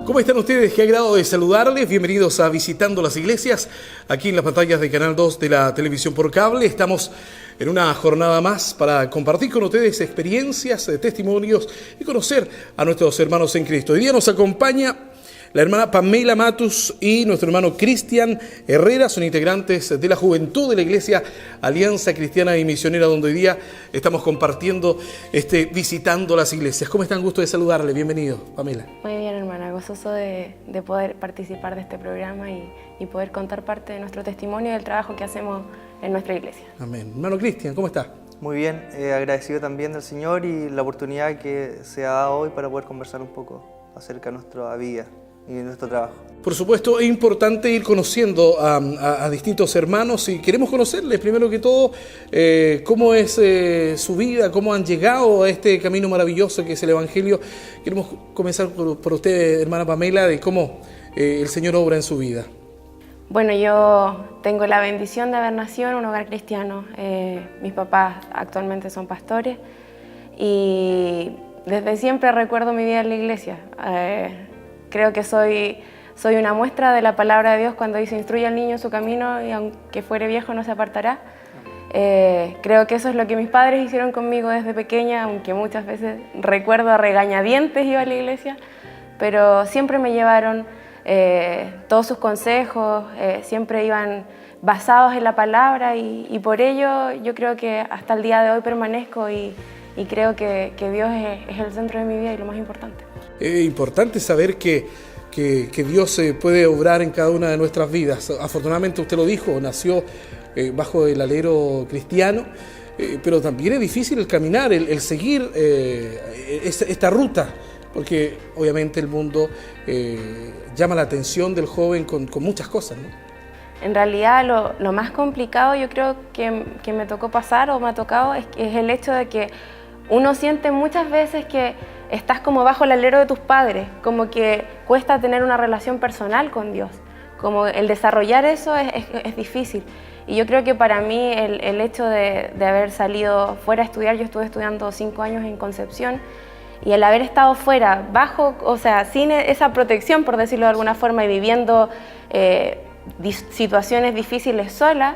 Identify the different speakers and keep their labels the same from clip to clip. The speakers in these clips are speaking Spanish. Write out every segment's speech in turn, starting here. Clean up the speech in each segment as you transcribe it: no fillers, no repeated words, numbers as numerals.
Speaker 1: ¿Cómo están ustedes? Qué agrado de saludarles. Bienvenidos a Visitando las Iglesias, aquí en las pantallas de Canal 2 de la televisión por cable. Estamos en una jornada más para compartir con ustedes experiencias, testimonios y conocer a nuestros hermanos en Cristo. Hoy día nos acompaña la hermana Pamela Matus y nuestro hermano Cristian Herrera, son integrantes de la juventud de la Iglesia Alianza Cristiana y Misionera, donde hoy día estamos compartiendo, visitando las iglesias. ¿Cómo están? Gusto de saludarle. Bienvenido, Pamela.
Speaker 2: Muy bien, hermana. Gozoso de poder participar de este programa y poder contar parte de nuestro testimonio y del trabajo que hacemos en nuestra iglesia.
Speaker 1: Amén. Hermano Cristian, ¿cómo está?
Speaker 3: Muy bien, agradecido también del Señor y la oportunidad que se ha dado hoy para poder conversar un poco acerca de nuestra vida y nuestro trabajo.
Speaker 1: Por supuesto, es importante ir conociendo a distintos hermanos y queremos conocerles, primero que todo, cómo es su vida, cómo han llegado a este camino maravilloso que es el Evangelio. Queremos comenzar por usted, hermana Pamela, de cómo el Señor obra en su vida.
Speaker 2: Bueno, yo tengo la bendición de haber nacido en un hogar cristiano. Mis papás actualmente son pastores y desde siempre recuerdo mi vida en la iglesia. Creo que soy una muestra de la palabra de Dios cuando dice: instruye al niño en su camino y aunque fuere viejo no se apartará. Creo que eso es lo que mis padres hicieron conmigo desde pequeña, aunque muchas veces recuerdo a regañadientes iba a la iglesia, pero siempre me llevaron todos sus consejos, siempre iban basados en la palabra y por ello yo creo que hasta el día de hoy permanezco y creo que Dios es el centro de mi vida y lo más importante.
Speaker 1: Es importante saber que Dios puede obrar en cada una de nuestras vidas. Afortunadamente usted lo dijo, nació bajo el alero cristiano, pero también es difícil el caminar, el seguir esta ruta, porque obviamente el mundo llama la atención del joven con muchas cosas, ¿no?
Speaker 2: En realidad lo más complicado yo creo que me tocó pasar o me ha tocado es el hecho de que uno siente muchas veces que estás como bajo el alero de tus padres, como que cuesta tener una relación personal con Dios, como el desarrollar eso es difícil. Y yo creo que para mí el hecho de haber salido fuera a estudiar, yo estuve estudiando 5 años en Concepción, y el haber estado fuera, bajo, o sea, sin esa protección, por decirlo de alguna forma, y viviendo situaciones difíciles sola,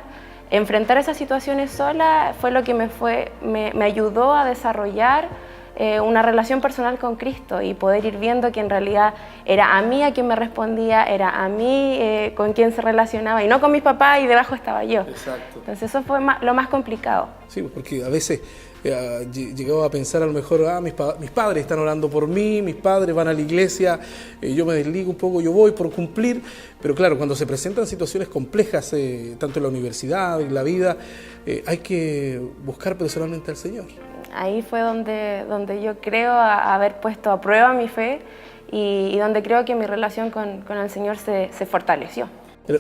Speaker 2: enfrentar esas situaciones sola fue lo que me ayudó a desarrollar una relación personal con Cristo y poder ir viendo que en realidad era a mí a quien me respondía, era a mí con quien se relacionaba y no con mis papás y debajo estaba yo.
Speaker 1: Exacto.
Speaker 2: Entonces eso fue lo más complicado.
Speaker 1: Sí, porque a veces llegaba a pensar a lo mejor, mis padres están orando por mí, mis padres van a la iglesia, yo me desligo un poco, yo voy por cumplir, pero claro, cuando se presentan situaciones complejas, tanto en la universidad, en la vida, hay que buscar personalmente al Señor.
Speaker 2: Ahí fue donde yo creo haber puesto a prueba mi fe y donde creo que mi relación con el Señor se fortaleció.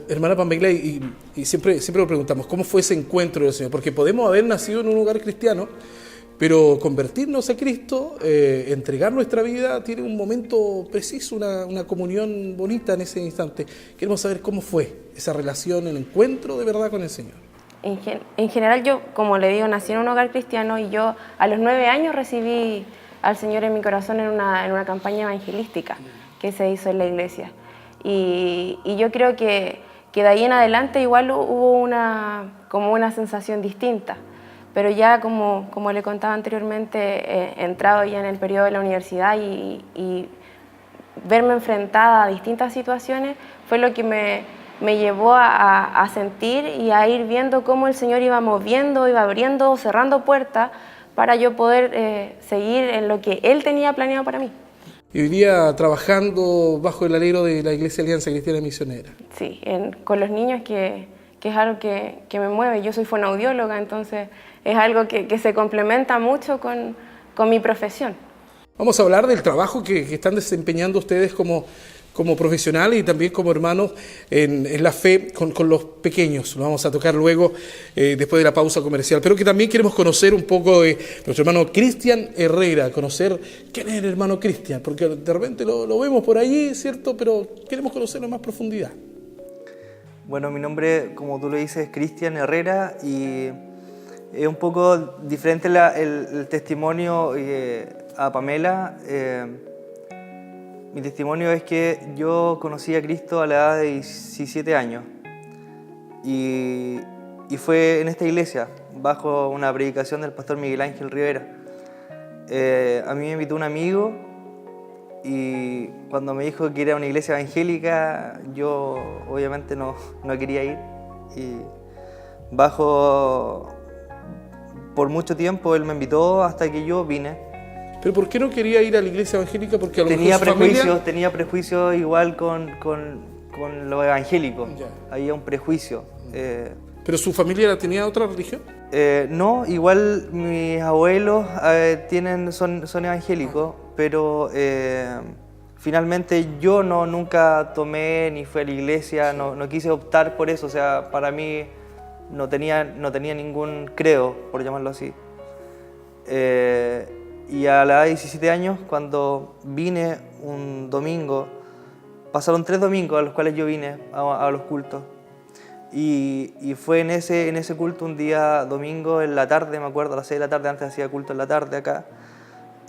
Speaker 1: Hermana Pamela, y siempre lo preguntamos, ¿cómo fue ese encuentro del Señor? Porque podemos haber nacido en un hogar cristiano, pero convertirnos a Cristo, entregar nuestra vida, tiene un momento preciso, una comunión bonita en ese instante. Queremos saber cómo fue esa relación, el encuentro de verdad con el Señor.
Speaker 2: En general yo, como le digo, nací en un hogar cristiano y yo a los 9 años recibí al Señor en mi corazón en una campaña evangelística que se hizo en la iglesia. Y yo creo que de ahí en adelante igual hubo como una sensación distinta. Pero ya como le contaba anteriormente, he entrado ya en el periodo de la universidad y verme enfrentada a distintas situaciones fue lo que me llevó a sentir y a ir viendo cómo el Señor iba moviendo, iba abriendo, cerrando puertas para yo poder seguir en lo que Él tenía planeado para mí.
Speaker 1: Y hoy día trabajando bajo el alero de la Iglesia Alianza Cristiana y Misionera.
Speaker 2: Sí, con los niños que es algo que me mueve. Yo soy fonoaudióloga, entonces es algo que se complementa mucho con mi profesión.
Speaker 1: Vamos a hablar del trabajo que están desempeñando ustedes como profesionales y también como hermanos en la fe con los pequeños. Lo vamos a tocar luego, después de la pausa comercial. Pero que también queremos conocer un poco de nuestro hermano Cristian Herrera, conocer quién es el hermano Cristian, porque de repente lo vemos por allí, ¿cierto? Pero queremos conocerlo en más profundidad.
Speaker 3: Bueno, mi nombre, como tú lo dices, es Cristian Herrera y es un poco diferente el testimonio a Pamela. Mi testimonio es que yo conocí a Cristo a la edad de 17 años y fue en esta iglesia, bajo una predicación del pastor Miguel Ángel Rivera. A mí me invitó un amigo y cuando me dijo que era una iglesia evangélica, yo obviamente no quería ir. Y por mucho tiempo él me invitó hasta que yo vine.
Speaker 1: ¿Pero por qué no quería ir a la iglesia evangélica? Porque a lo mejor su familia...
Speaker 3: Tenía prejuicios igual con lo evangélico.
Speaker 1: Ya.
Speaker 3: Había un prejuicio.
Speaker 1: ¿Pero su familia tenía otra religión?
Speaker 3: No, igual mis abuelos son evangélicos, pero finalmente yo nunca tomé ni fui a la iglesia, no quise optar por eso. O sea, para mí no tenía ningún credo, por llamarlo así. Y a la edad de 17 años, cuando vine un domingo, pasaron 3 domingos a los cuales yo vine a los cultos. Y fue en ese culto un día domingo en la tarde, me acuerdo, a las 6 de la tarde, antes hacía culto en la tarde acá.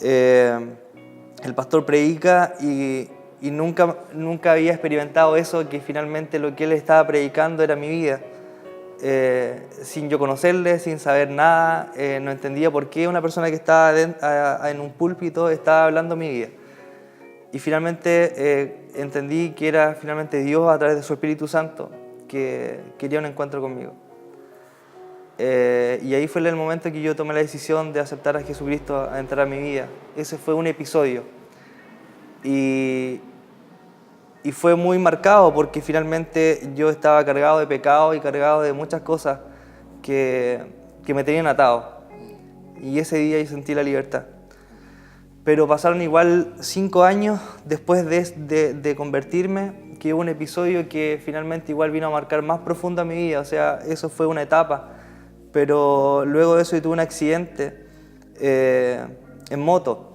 Speaker 3: El pastor predica y nunca había experimentado eso, que finalmente lo que él estaba predicando era mi vida. Sin yo conocerle, sin saber nada, no entendía por qué una persona que estaba en un púlpito estaba hablando mi vida. Y finalmente entendí que era finalmente Dios a través de su Espíritu Santo que quería un encuentro conmigo. Y ahí fue el momento que yo tomé la decisión de aceptar a Jesucristo a entrar a mi vida. Ese fue un episodio. Y fue muy marcado porque finalmente yo estaba cargado de pecado y cargado de muchas cosas que me tenían atado. Y ese día yo sentí la libertad. Pero pasaron igual 5 años después de convertirme, que hubo un episodio que finalmente igual vino a marcar más profundo mi vida. O sea, eso fue una etapa. Pero luego de eso yo tuve un accidente en moto.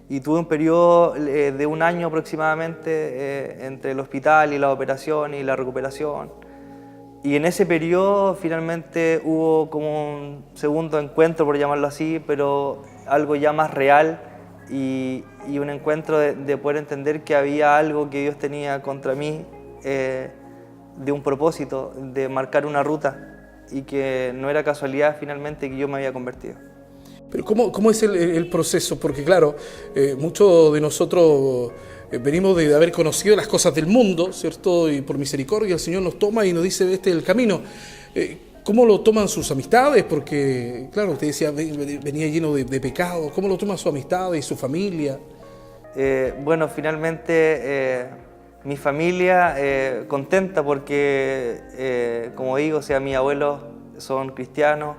Speaker 3: Y tuve un periodo de 1 año aproximadamente entre el hospital y la operación y la recuperación. Y en ese periodo finalmente hubo como un segundo encuentro, por llamarlo así, pero algo ya más real y un encuentro de poder entender que había algo que Dios tenía contra mí, de un propósito, de marcar una ruta y que no era casualidad finalmente que yo me había convertido.
Speaker 1: Pero ¿cómo es el proceso? Porque claro, muchos de nosotros venimos de haber conocido las cosas del mundo, ¿cierto? Y por misericordia el Señor nos toma y nos dice, este es el camino. ¿Cómo lo toman sus amistades? Porque, claro, usted decía, venía lleno de pecado. ¿Cómo lo toman sus amistades y su familia?
Speaker 3: Bueno, finalmente mi familia contenta porque, como digo, o sea, mis abuelos son cristianos.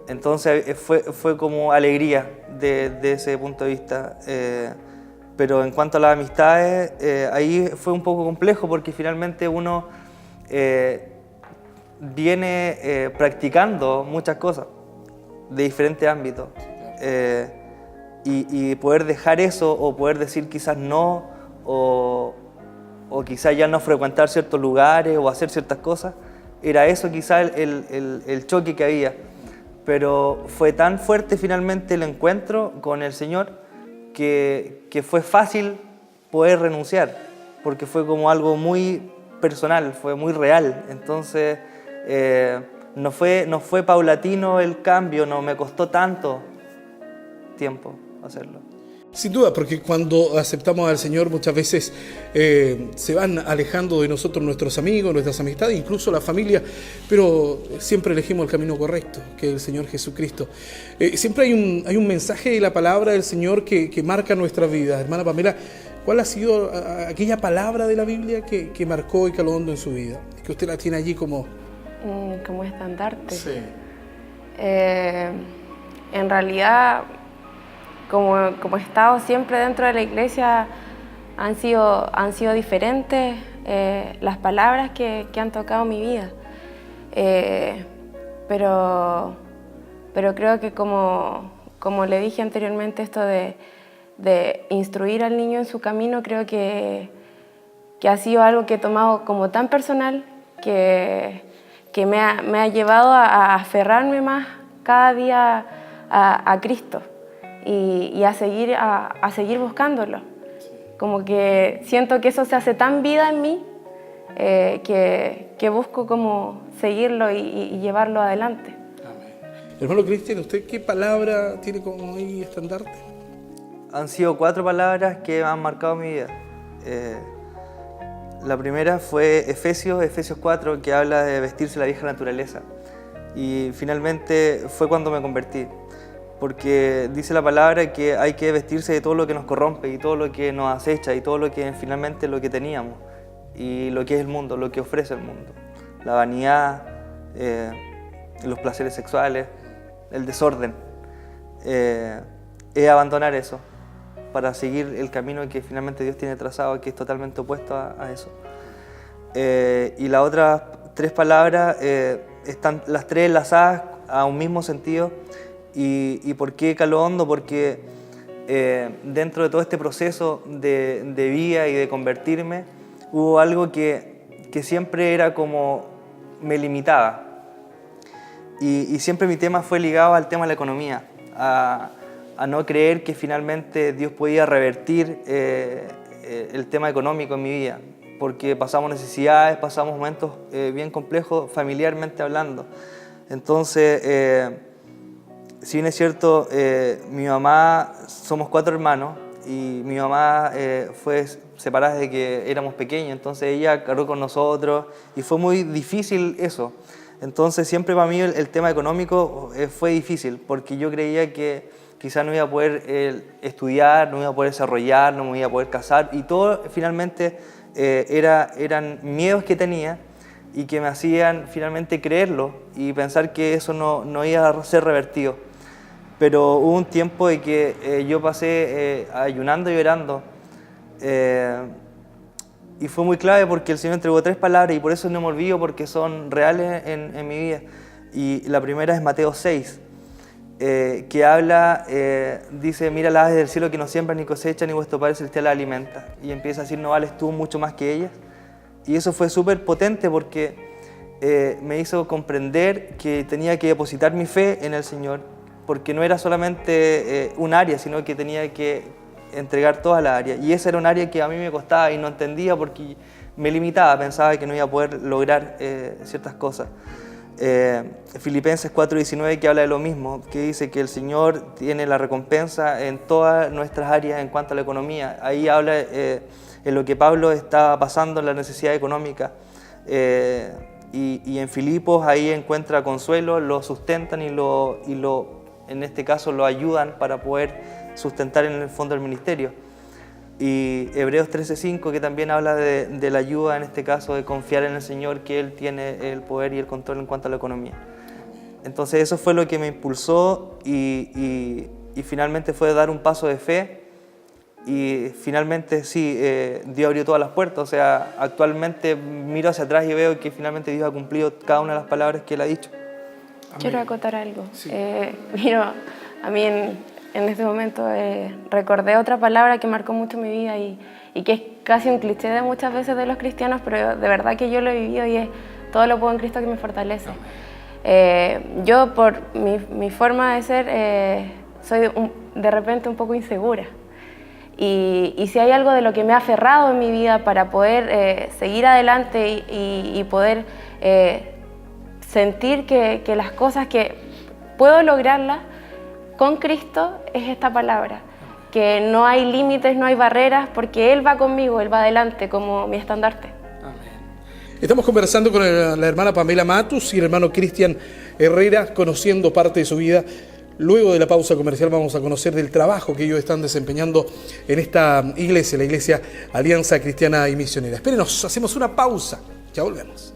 Speaker 3: Entonces fue como alegría de ese punto de vista. Pero en cuanto a las amistades, ahí fue un poco complejo porque finalmente uno viene practicando muchas cosas de diferentes ámbitos. Y poder dejar eso o poder decir quizás no o quizás ya no frecuentar ciertos lugares o hacer ciertas cosas, era eso quizás el choque que había. Pero fue tan fuerte finalmente el encuentro con el Señor que fue fácil poder renunciar, porque fue como algo muy personal, fue muy real. Entonces no fue paulatino el cambio, no me costó tanto tiempo hacerlo.
Speaker 1: Sin duda, porque cuando aceptamos al Señor muchas veces se van alejando de nosotros nuestros amigos, nuestras amistades, incluso la familia, pero siempre elegimos el camino correcto, que es el Señor Jesucristo. Siempre hay un mensaje de la palabra del Señor que marca nuestra vida. Hermana Pamela, ¿cuál ha sido aquella palabra de la Biblia que marcó y caló hondo en su vida? Que usted la tiene allí como
Speaker 2: estandarte.
Speaker 1: Sí.
Speaker 2: En realidad, como he estado siempre dentro de la iglesia, han sido diferentes las palabras que han tocado mi vida. Pero creo que como le dije anteriormente, esto de instruir al niño en su camino, creo que ha sido algo que he tomado como tan personal que me ha llevado a aferrarme más cada día a Cristo. y a seguir buscándolo. Como que siento que eso se hace tan vida en mí que busco como seguirlo y llevarlo adelante.
Speaker 1: Amén. Hermano Cristian, ¿usted qué palabra tiene como ahí estandarte?
Speaker 3: Han sido 4 palabras que han marcado mi vida. La primera fue Efesios 4, que habla de vestirse la vieja naturaleza. Y finalmente fue cuando me convertí, porque dice la palabra que hay que vestirse de todo lo que nos corrompe y todo lo que nos acecha y todo lo que finalmente lo que teníamos y lo que es el mundo, lo que ofrece el mundo. La vanidad, los placeres sexuales, el desorden. Es abandonar eso para seguir el camino que finalmente Dios tiene trazado, que es totalmente opuesto a eso. Y las otras 3 palabras están las 3 enlazadas a un mismo sentido. ¿Y por qué caló hondo? Porque dentro de todo este proceso de vida y de convertirme, hubo algo que siempre era como me limitaba. Y siempre mi tema fue ligado al tema de la economía, a no creer que finalmente Dios podía revertir el tema económico en mi vida, porque pasamos necesidades, pasamos momentos bien complejos familiarmente hablando. Entonces, si bien es cierto, mi mamá, somos 4 hermanos y mi mamá fue separada desde que éramos pequeños, entonces ella cargó con nosotros y fue muy difícil eso. Entonces siempre para mí el tema económico fue difícil, porque yo creía que quizás no iba a poder estudiar, no iba a poder desarrollar, no me iba a poder casar, y todo finalmente eran miedos que tenía y que me hacían finalmente creerlo y pensar que eso no iba a ser revertido. Pero hubo un tiempo de que yo pasé ayunando y orando, y fue muy clave porque el Señor entregó 3 palabras y por eso no me olvido, porque son reales en mi vida. Y la primera es Mateo 6, que habla, dice: mira las aves del cielo que no siembran ni cosechan, ni vuestro Padre Celestial las alimenta. Y empieza a decir: ¿no vales tú mucho más que ellas? Y eso fue súper potente porque me hizo comprender que tenía que depositar mi fe en el Señor, porque no era solamente un área, sino que tenía que entregar toda la área. Y esa era un área que a mí me costaba y no entendía porque me limitaba, pensaba que no iba a poder lograr ciertas cosas. Filipenses 4:19, que habla de lo mismo, que dice que el Señor tiene la recompensa en todas nuestras áreas en cuanto a la economía. Ahí habla en lo que Pablo estaba pasando en la necesidad económica. Y en Filipos ahí encuentra consuelo, lo sustentan y en este caso lo ayudan para poder sustentar en el fondo del ministerio. Y Hebreos 13:5, que también habla de la ayuda, en este caso de confiar en el Señor, que Él tiene el poder y el control en cuanto a la economía. Entonces eso fue lo que me impulsó y finalmente fue dar un paso de fe, y finalmente sí, Dios abrió todas las puertas. O sea, actualmente miro hacia atrás y veo que finalmente Dios ha cumplido cada una de las palabras que Él ha dicho.
Speaker 2: Quiero acotar algo.
Speaker 1: Sí.
Speaker 2: Miro, a mí en este momento recordé otra palabra que marcó mucho mi vida y que es casi un cliché de muchas veces de los cristianos, pero de verdad que yo lo he vivido, y es: todo lo puedo en Cristo que me fortalece. Yo, por mi forma de ser, soy de repente un poco insegura, y si hay algo de lo que me ha aferrado en mi vida para poder seguir adelante y poder sentir que las cosas que puedo lograrlas con Cristo, es esta palabra, que no hay límites, no hay barreras, porque Él va conmigo, Él va adelante como mi estandarte.
Speaker 1: Amén. Estamos conversando con la hermana Pamela Matus y el hermano Cristian Herrera, conociendo parte de su vida. Luego de la pausa comercial vamos a conocer del trabajo que ellos están desempeñando en esta iglesia, la Iglesia Alianza Cristiana y Misionera. Espérenos, hacemos una pausa, ya volvemos.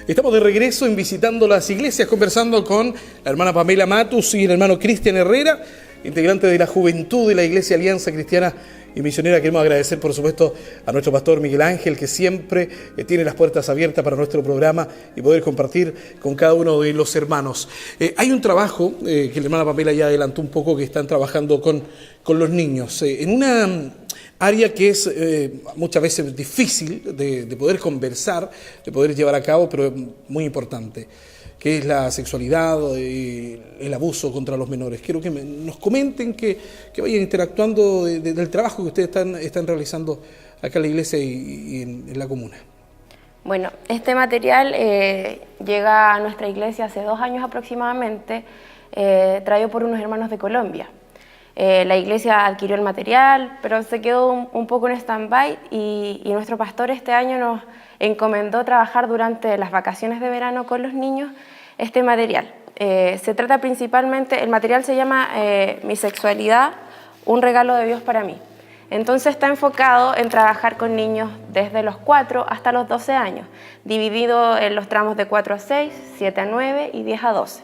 Speaker 1: Estamos de regreso en Visitando las Iglesias, conversando con la hermana Pamela Matus y el hermano Cristian Herrera, integrantes de la juventud de la Iglesia Alianza Cristiana y Misionera. Queremos agradecer, por supuesto, a nuestro pastor Miguel Ángel, que siempre tiene las puertas abiertas para nuestro programa y poder compartir con cada uno de los hermanos. Hay un trabajo que la hermana Pamela ya adelantó un poco, que están trabajando con los niños, en una área que es muchas veces difícil de poder conversar, de poder llevar a cabo, pero muy importante. que es la sexualidad, el abuso contra los menores. Quiero que nos comenten, que vayan interactuando del trabajo que ustedes están realizando acá en la iglesia y en la comuna.
Speaker 2: Bueno, este material llega a nuestra iglesia hace 2 años aproximadamente, traído por unos hermanos de Colombia. La iglesia adquirió el material, pero se quedó un poco en stand-by y nuestro pastor este año nos encomendó trabajar durante las vacaciones de verano con los niños este material. Se trata principalmente, el material se llama Mi sexualidad, un regalo de Dios para mí. Entonces está enfocado en trabajar con niños desde los 4 hasta los 12 años, dividido en los tramos de 4 a 6, 7 a 9 y 10 a 12.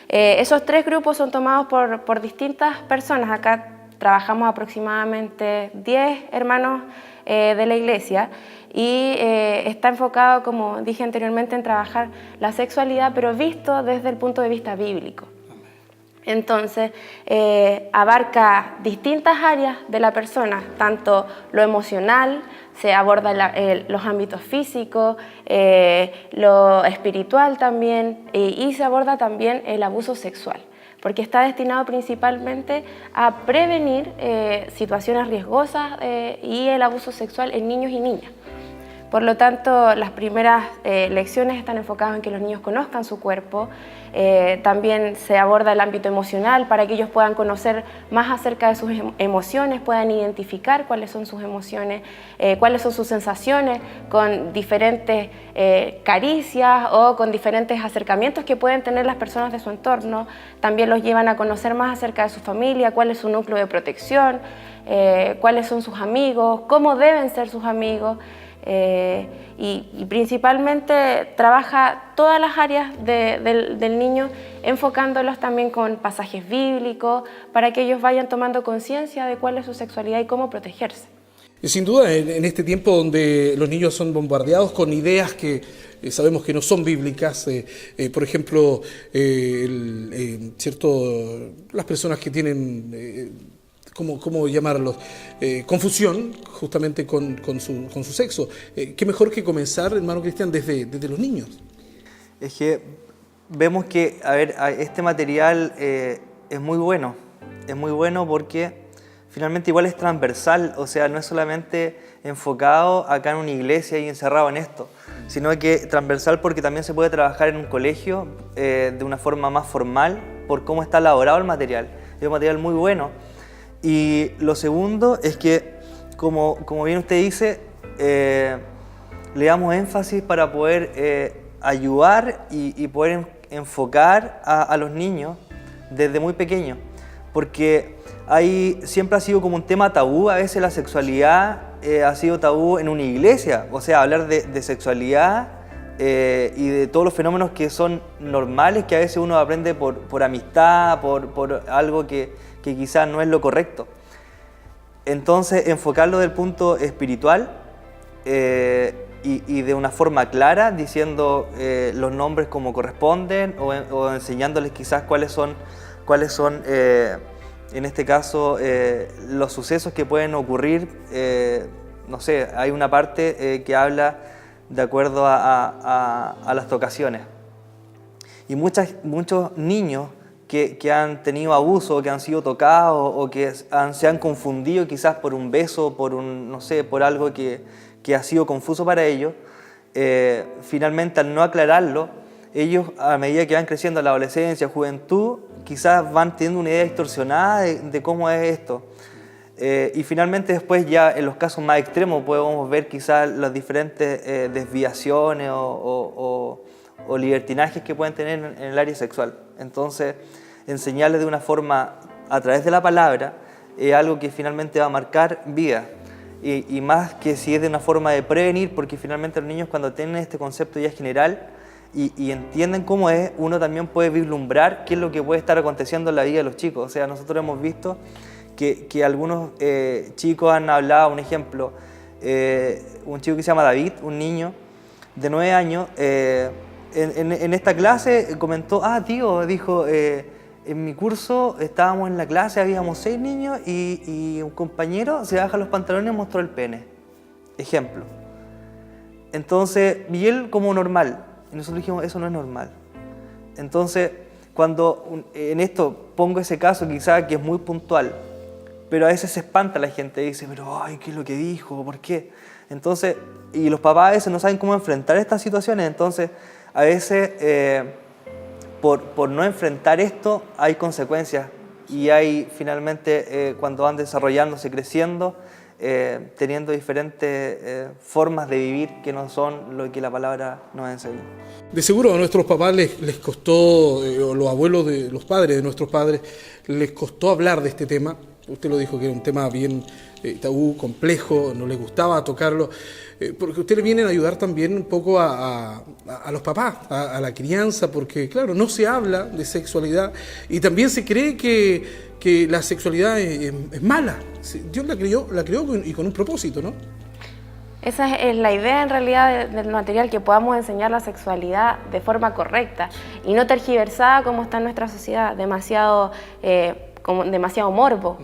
Speaker 2: Esos 3 grupos son tomados por distintas personas. Acá trabajamos aproximadamente 10 hermanos de la iglesia y está enfocado, como dije anteriormente, en trabajar la sexualidad, pero visto desde el punto de vista bíblico. Entonces, abarca distintas áreas de la persona, tanto lo emocional, se aborda los ámbitos físicos, lo espiritual también, y se aborda también el abuso sexual, porque está destinado principalmente a prevenir situaciones riesgosas y el abuso sexual en niños y niñas. Por lo tanto, las primeras lecciones están enfocadas en que los niños conozcan su cuerpo. También se aborda el ámbito emocional para que ellos puedan conocer más acerca de sus emociones, puedan identificar cuáles son sus emociones, cuáles son sus sensaciones, con diferentes caricias o con diferentes acercamientos que pueden tener las personas de su entorno. También los llevan a conocer más acerca de su familia, cuál es su núcleo de protección, cuáles son sus amigos, cómo deben ser sus amigos. Y principalmente trabaja todas las áreas del niño, enfocándolos también con pasajes bíblicos para que ellos vayan tomando conciencia de cuál es su sexualidad y cómo protegerse.
Speaker 1: Sin duda, en este tiempo donde los niños son bombardeados con ideas que sabemos que no son bíblicas, por ejemplo, las personas que tienen... ¿Cómo llamarlos? Confusión justamente con su sexo. ¿Qué mejor que comenzar, hermano Cristian, desde los niños?
Speaker 3: Es que vemos que, este material es muy bueno. Es muy bueno porque finalmente igual es transversal, o sea, no es solamente enfocado acá en una iglesia y encerrado en esto, sino que transversal porque también se puede trabajar en un colegio de una forma más formal por cómo está elaborado el material. Es un material muy bueno. Y lo segundo es que, como bien usted dice, le damos énfasis para poder ayudar y poder enfocar a los niños desde muy pequeños, porque siempre ha sido como un tema tabú. A veces la sexualidad ha sido tabú en una iglesia, o sea, hablar de sexualidad y de todos los fenómenos que son normales, que a veces uno aprende por amistad, por algo que quizás no es lo correcto. Entonces, enfocarlo del punto espiritual y de una forma clara, diciendo los nombres como corresponden o enseñándoles quizás cuáles son en este caso, los sucesos que pueden ocurrir. No sé, hay una parte que habla de acuerdo a las tocaciones. Y muchos niños que han tenido abuso, que han sido tocados o que se han confundido quizás por un beso, por algo que ha sido confuso para ellos, finalmente al no aclararlo, ellos a medida que van creciendo en la adolescencia, juventud, quizás van teniendo una idea distorsionada de cómo es esto. Y finalmente después ya en los casos más extremos podemos ver quizás las diferentes desviaciones o libertinajes que pueden tener en el área sexual. Entonces, enseñarles de una forma a través de la palabra es algo que finalmente va a marcar vida. Y más que si es de una forma de prevenir, porque finalmente los niños cuando tienen este concepto ya general y entienden cómo es, uno también puede vislumbrar qué es lo que puede estar aconteciendo en la vida de los chicos. O sea, nosotros hemos visto que algunos chicos han hablado, un ejemplo, un chico que se llama David, un niño de 9 años, en esta clase comentó, tío, dijo, en mi curso estábamos en la clase, habíamos 6 niños y un compañero se baja los pantalones y mostró el pene. Ejemplo. Entonces, y él como normal. Y nosotros dijimos, eso no es normal. Entonces, cuando en esto pongo ese caso quizá que es muy puntual, pero a veces se espanta la gente y dice, pero ay, ¿qué es lo que dijo? ¿Por qué? Entonces, y los papás a veces no saben cómo enfrentar estas situaciones, entonces a veces por no enfrentar esto hay consecuencias y hay finalmente cuando van desarrollándose, creciendo, teniendo diferentes formas de vivir que no son lo que la palabra nos enseña.
Speaker 1: De seguro a nuestros papás les costó, o los abuelos de los padres de nuestros padres, les costó hablar de este tema. Usted lo dijo que era un tema bien tabú, complejo, no les gustaba tocarlo, porque ustedes vienen a ayudar también un poco a los papás, a la crianza, porque claro, no se habla de sexualidad y también se cree que la sexualidad es mala. Dios la creó y con un propósito, ¿no?
Speaker 2: Esa es la idea en realidad del material, que podamos enseñar la sexualidad de forma correcta y no tergiversada como está en nuestra sociedad, demasiado morbo.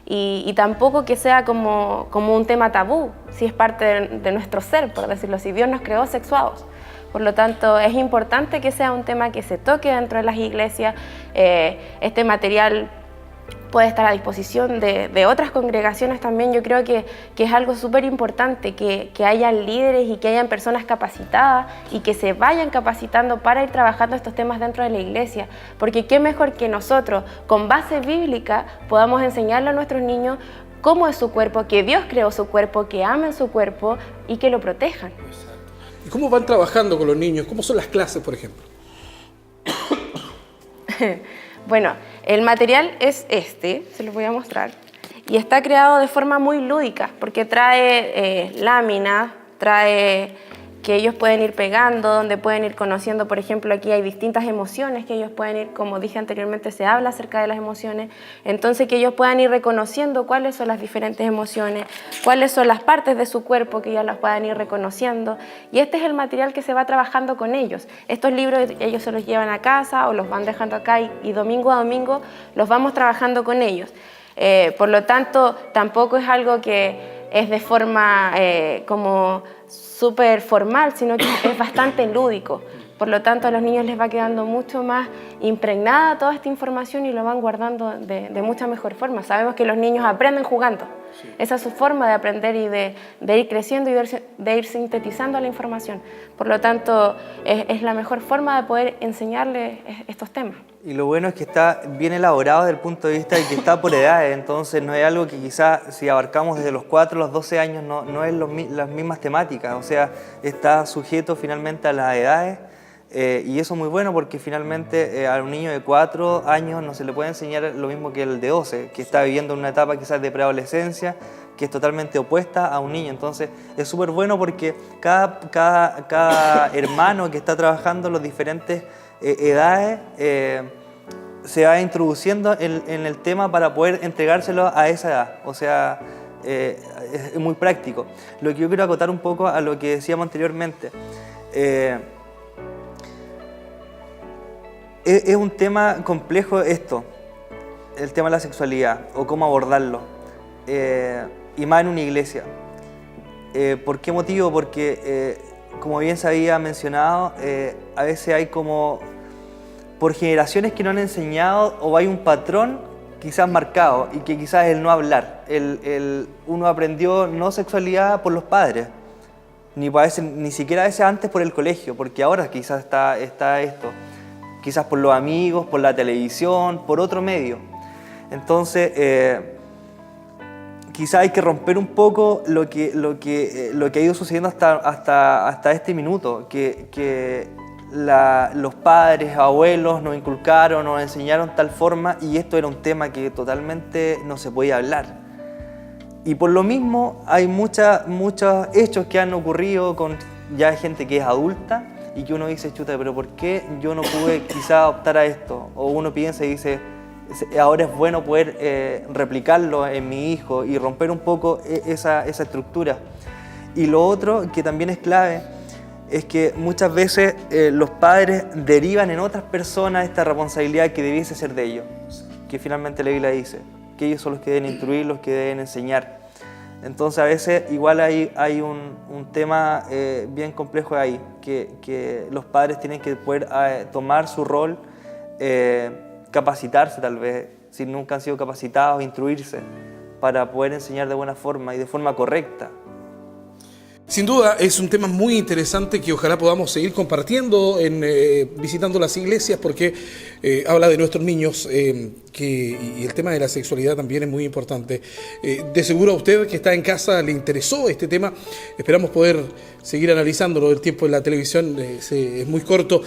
Speaker 2: Y tampoco que sea como un tema tabú, si es parte de nuestro ser, por decirlo así. Dios nos creó sexuados. Por lo tanto, es importante que sea un tema que se toque dentro de las iglesias. Este material puede estar a disposición de otras congregaciones también. Yo creo que es algo súper importante que hayan líderes y que hayan personas capacitadas y que se vayan capacitando para ir trabajando estos temas dentro de la iglesia, porque qué mejor que nosotros, con base bíblica, podamos enseñarle a nuestros niños cómo es su cuerpo, que Dios creó su cuerpo, que amen su cuerpo y que lo protejan.
Speaker 1: Exacto. ¿Y cómo van trabajando con los niños? ¿Cómo son las clases, por ejemplo?
Speaker 2: Bueno, el material es se los voy a mostrar, y está creado de forma muy lúdica, porque trae láminas, trae que ellos pueden ir pegando, donde pueden ir conociendo, por ejemplo, aquí hay distintas emociones que ellos pueden ir, como dije anteriormente, se habla acerca de las emociones, entonces que ellos puedan ir reconociendo cuáles son las diferentes emociones, cuáles son las partes de su cuerpo, que ellos las puedan ir reconociendo, y este es el material que se va trabajando con ellos. Estos libros ellos se los llevan a casa o los van dejando acá y domingo a domingo los vamos trabajando con ellos. Por lo tanto, tampoco es algo que es de forma como súper formal, sino que es bastante lúdico. Por lo tanto, a los niños les va quedando mucho más impregnada toda esta información y lo van guardando de mucha mejor forma. Sabemos que los niños aprenden jugando. Sí. Esa es su forma de aprender y de ir creciendo y de ir sintetizando la información. Por lo tanto, es la mejor forma de poder enseñarles estos temas.
Speaker 3: Y lo bueno es que está bien elaborado desde el punto de vista de que está por edades, entonces no es algo que quizás si abarcamos desde los 4 a los 12 años no es las mismas temáticas, o sea, está sujeto finalmente a las edades. Y eso es muy bueno porque finalmente a un niño de 4 años no se le puede enseñar lo mismo que el de 12, que está viviendo una etapa quizás de preadolescencia, que es totalmente opuesta a un niño. Entonces es súper bueno porque cada hermano que está trabajando las diferentes edades se va introduciendo en el tema para poder entregárselo a esa edad. O sea, es muy práctico. Lo que yo quiero acotar un poco a lo que decíamos anteriormente. Es un tema complejo esto, el tema de la sexualidad o cómo abordarlo, y más en una iglesia. ¿Por qué motivo? Porque, como bien se había mencionado, a veces hay como, por generaciones que no han enseñado, o hay un patrón quizás marcado, y que quizás es el no hablar. Uno aprendió no sexualidad por los padres, ni siquiera a veces antes por el colegio, porque ahora quizás está esto. Quizás por los amigos, por la televisión, por otro medio. Entonces, quizás hay que romper un poco lo que ha ido sucediendo hasta este minuto, que los padres, abuelos nos inculcaron, nos enseñaron tal forma, y esto era un tema que totalmente no se podía hablar. Y por lo mismo hay muchos hechos que han ocurrido con ya gente que es adulta, y que uno dice, chuta, pero ¿por qué yo no pude quizá optar a esto? O uno piensa y dice, ahora es bueno poder replicarlo en mi hijo y romper un poco esa estructura. Y lo otro que también es clave es que muchas veces los padres derivan en otras personas esta responsabilidad que debiese ser de ellos, que finalmente la Biblia dice, que ellos son los que deben instruir, los que deben enseñar. Entonces a veces igual hay un tema bien complejo ahí, que los padres tienen que poder tomar su rol, capacitarse tal vez, si nunca han sido capacitados, instruirse, para poder enseñar de buena forma y de forma correcta.
Speaker 1: Sin duda es un tema muy interesante que ojalá podamos seguir compartiendo visitando las iglesias, porque habla de nuestros niños y el tema de la sexualidad también es muy importante. De seguro a usted que está en casa le interesó este tema. Esperamos poder seguir analizándolo. El tiempo en la televisión es muy corto.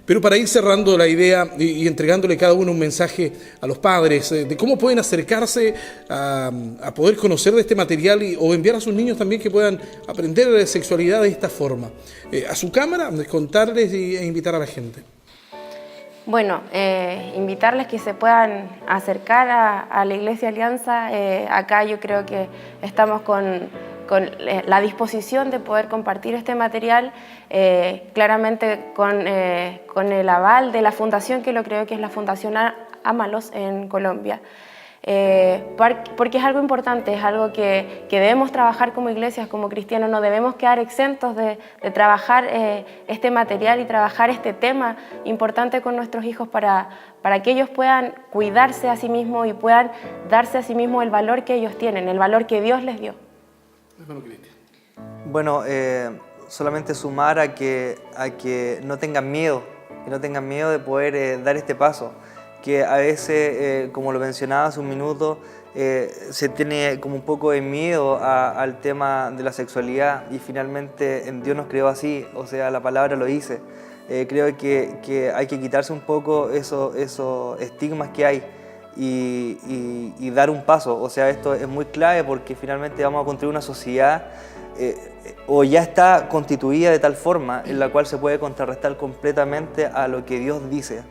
Speaker 1: Pero para ir cerrando la idea y entregándole cada uno un mensaje a los padres de cómo pueden acercarse a poder conocer de este material o enviar a sus niños también que puedan aprender de sexualidad de esta forma. A su cámara, contarles e invitar a la gente.
Speaker 2: Bueno, invitarles que se puedan acercar a la Iglesia Alianza. Acá yo creo que estamos con la disposición de poder compartir este material, claramente con el aval de la fundación que lo creó, que es la Fundación Ámalos en Colombia. Porque es algo importante, es algo que debemos trabajar como iglesias, como cristianos. No debemos quedar exentos de trabajar este material y trabajar este tema importante con nuestros hijos para que ellos puedan cuidarse a sí mismos y puedan darse a sí mismos el valor que ellos tienen, el valor que Dios les dio.
Speaker 3: Bueno, solamente sumar a que no tengan miedo, de poder dar este paso, que a veces, como lo mencionaba hace un minuto, se tiene como un poco de miedo al tema de la sexualidad, y finalmente en Dios nos creó así, o sea, la palabra lo dice. Creo que hay que quitarse un poco esos estigmas que hay y dar un paso. O sea, esto es muy clave porque finalmente vamos a construir una sociedad o ya está constituida de tal forma en la cual se puede contrarrestar completamente a lo que Dios dice.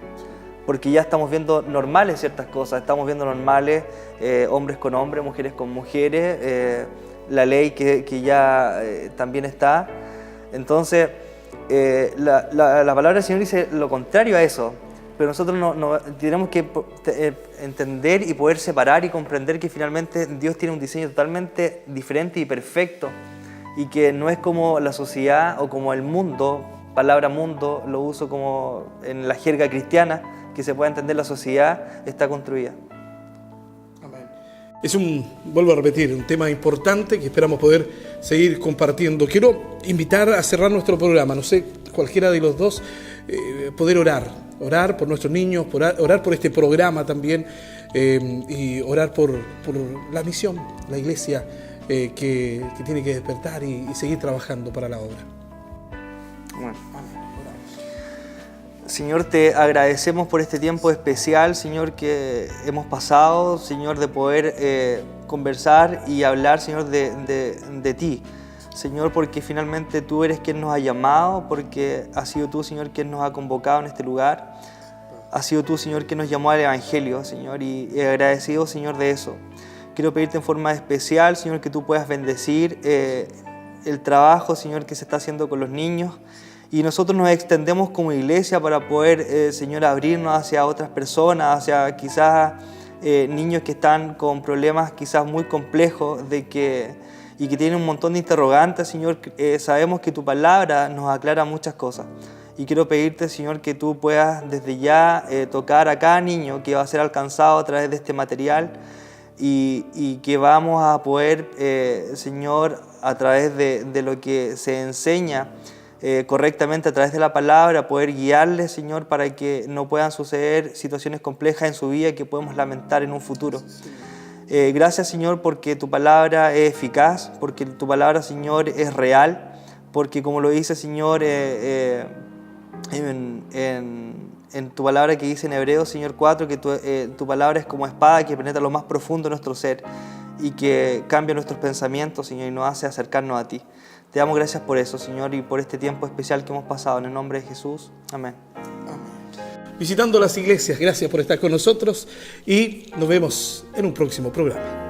Speaker 3: Porque ya estamos viendo normales ciertas cosas, estamos viendo normales hombres con hombres, mujeres con mujeres, la ley que ya también está. Entonces, la palabra del Señor dice lo contrario a eso, pero nosotros no tenemos que entender y poder separar y comprender que finalmente Dios tiene un diseño totalmente diferente y perfecto, y que no es como la sociedad o como el mundo. Palabra mundo lo uso como en la jerga cristiana, que se pueda entender la sociedad está construida.
Speaker 1: Amén. Es vuelvo a repetir, un tema importante que esperamos poder seguir compartiendo. Quiero invitar a cerrar nuestro programa, no sé, cualquiera de los dos, poder orar por nuestros niños, orar por este programa también, y orar por la misión, la iglesia que tiene que despertar y seguir trabajando para la obra.
Speaker 3: Bueno. Señor, te agradecemos por este tiempo especial, Señor, que hemos pasado, Señor, de poder conversar y hablar, Señor, de ti. Señor, porque finalmente tú eres quien nos ha llamado, porque has sido tú, Señor, quien nos ha convocado en este lugar. Has sido tú, Señor, quien nos llamó al Evangelio, Señor, y agradecido, Señor, de eso. Quiero pedirte en forma especial, Señor, que tú puedas bendecir el trabajo, Señor, que se está haciendo con los niños. Y nosotros nos extendemos como iglesia para poder, Señor, abrirnos hacia otras personas, hacia quizás niños que están con problemas quizás muy complejos y que tienen un montón de interrogantes, Señor. Sabemos que tu palabra nos aclara muchas cosas. Y quiero pedirte, Señor, que tú puedas desde ya tocar a cada niño que va a ser alcanzado a través de este material y que vamos a poder, Señor, a través de lo que se enseña, correctamente a través de la palabra, poder guiarles, Señor, para que no puedan suceder situaciones complejas en su vida que podemos lamentar en un futuro. Gracias, Señor, porque tu palabra es eficaz, porque tu palabra, Señor, es real, porque como lo dice, Señor, en tu palabra que dice en Hebreos, Señor, 4, que tu palabra es como espada que penetra lo más profundo de nuestro ser y que cambia nuestros pensamientos, Señor, y nos hace acercarnos a ti. Te damos gracias por eso, Señor, y por este tiempo especial que hemos pasado. En el nombre de Jesús. Amén.
Speaker 1: Visitando las iglesias, gracias por estar con nosotros y nos vemos en un próximo programa.